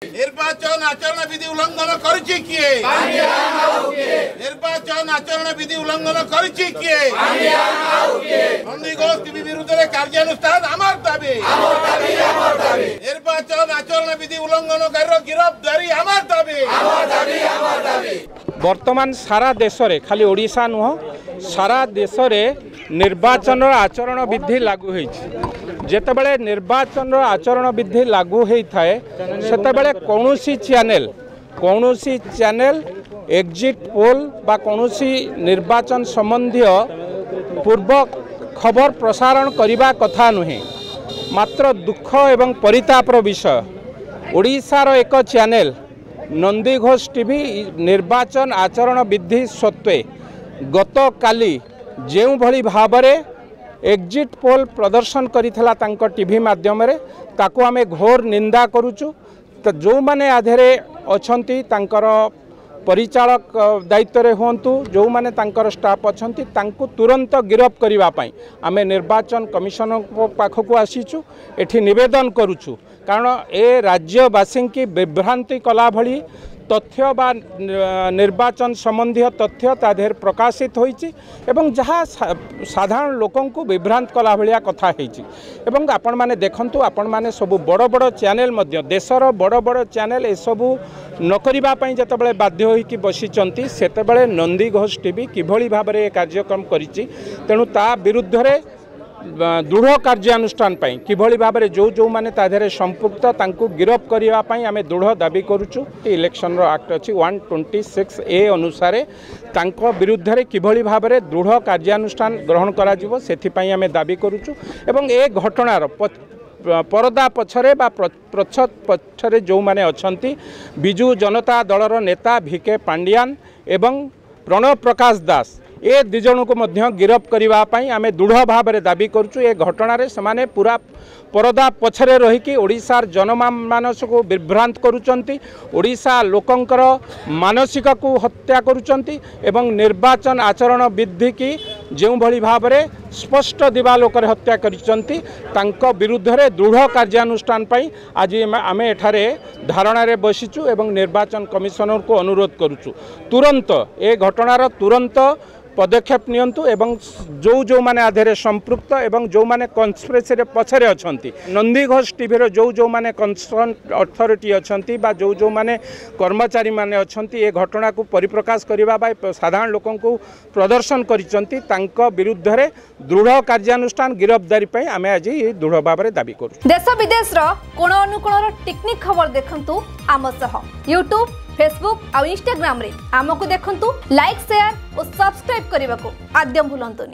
निर्वाचन आचरण विधि उल्लंघन करिछि किए निर्वाचन आचरण विधि उल्लंघन करिछि किए नंदीघोष टीवी विरुद्ध रे कार्यानुष्ठान आमार दाबी निर्वाचन आचरण विधि उल्लंघनकारी गिरफ्तारी आमार दाबी वर्तमान सारा देश रे खाली ओडिशा नुह सारा देश रे निर्वाचन आचरण विधि लागू होइछि। जेतेबेले निर्वाचन आचरण विधि लागू होता है सेतेबेले कौनसी चैनल एग्जिट पोल बा कौनसी निर्वाचन संबंधी पूर्व खबर प्रसारण करने कथा नुहे। मात्र दुख एवं परितापर विषय ओडिशार एक चैनल नंदीघोष टीवी निर्वाचन आचरण विधि सत्वे गत काली जो भली भावरे एग्जिट पोल प्रदर्शन करिथला तांको टीवी माध्यम रे ताको आमे घोर निंदा करूचु। तो जो माने आधेरे अछंती तांकर परिचालक दायित्व रे होंतु जो माने तांकर स्टाफ अछंती तांको तुरंत गिरफ करिवा पई आमे निर्वाचन कमिशन पाखकु आसीचु। एठी निवेदन करूचु कारण ए राज्यवासी की विभ्रांति कला भली तथ्य बा निर्वाचन संबंधी तथ्य तादेर प्रकाशित होइछि एवं जहाँ साधारण लोकन को विभ्रांत कला भलिया कथा होइछि। एवं आपण माने देखंतु आपण माने सबु बड़ बड़ चैनल मध्य देशर बड़ बड़ चैनल ए सबु न करिबा पई जतबेले बाध्य होइकि बसिचंती सेतबेले नंदीघोष टीवी किभली भाबरे कार्यक्रम करिछि तेणु ता विरुद्ध रे दृढ़ कार्यानुष्ठान पाई किभली भाबरे जो माने ताधरे संपुक्त तांकु गिरफ करिवा पाई आमे दृढ़ दाबी करूचु। इलेक्शन रो एक्ट अछि 126 ए अनुसार तांको विरुद्ध रे किभली भाबरे दृढ़ कार्यानुष्ठान ग्रहण करा जिवो सेथि पाई आमे दाबी करूचु। एवं ए घटनार परदा पछरे बा प्रच्छद पछरे जो माने अछंती बिजू जनता दलर नेता भिके पांडियान एवं प्रणव प्रकाश दास ए दिजन को मध्य गिरफ करिवा पाई आमे दृढ़ भाव में दाबी करूचु। ए घटना से पूरा परदा पछरे रहीकि ओडिशार जनमानस को विभ्रांत करुचंती ओडिशा लोकंकर मानसिक को हत्या करुचंती एवं निर्वाचन आचरण विधि की जो भली भाव में स्पष्ट दिवालोक हत्या करिचंती तांको विरुद्ध रे दृढ़ कार्यानुष्ठान पाई आज आमे एठारे धारणा रे बसिचु एवं निर्वाचन कमिशनर को अनुरोध करुचु तुरंत ए घटनार तुरंत पदक्षेप नियंतु एवं जो माने आधेरे संपृक्त एवं जो माने कन्स्पिरेसी रे पछरे अछंती नंदीघोष टीवी रो जो माने कंसर्न अथॉरिटी अछंती बा जो माने कर्मचारी माने अछंती ए घटना को परिप्रकाश करिवा बाय साधारण लोकन को प्रदर्शन करिसंती तांको विरुद्ध रे दृढ़ कार्यानुष्ठान गिरफ्तारी पई आमे आज दृढ़ भाव में दाबी करू। देश विदेश रो कोण अनुकोण रो टेक्निक खबर देखंतु आम सह यूट्यूब फेसबुक और इंस्टाग्राम रे आमको देखंतु लाइक शेयर और सब्सक्राइब करने को आद्यम भूलंतुनी।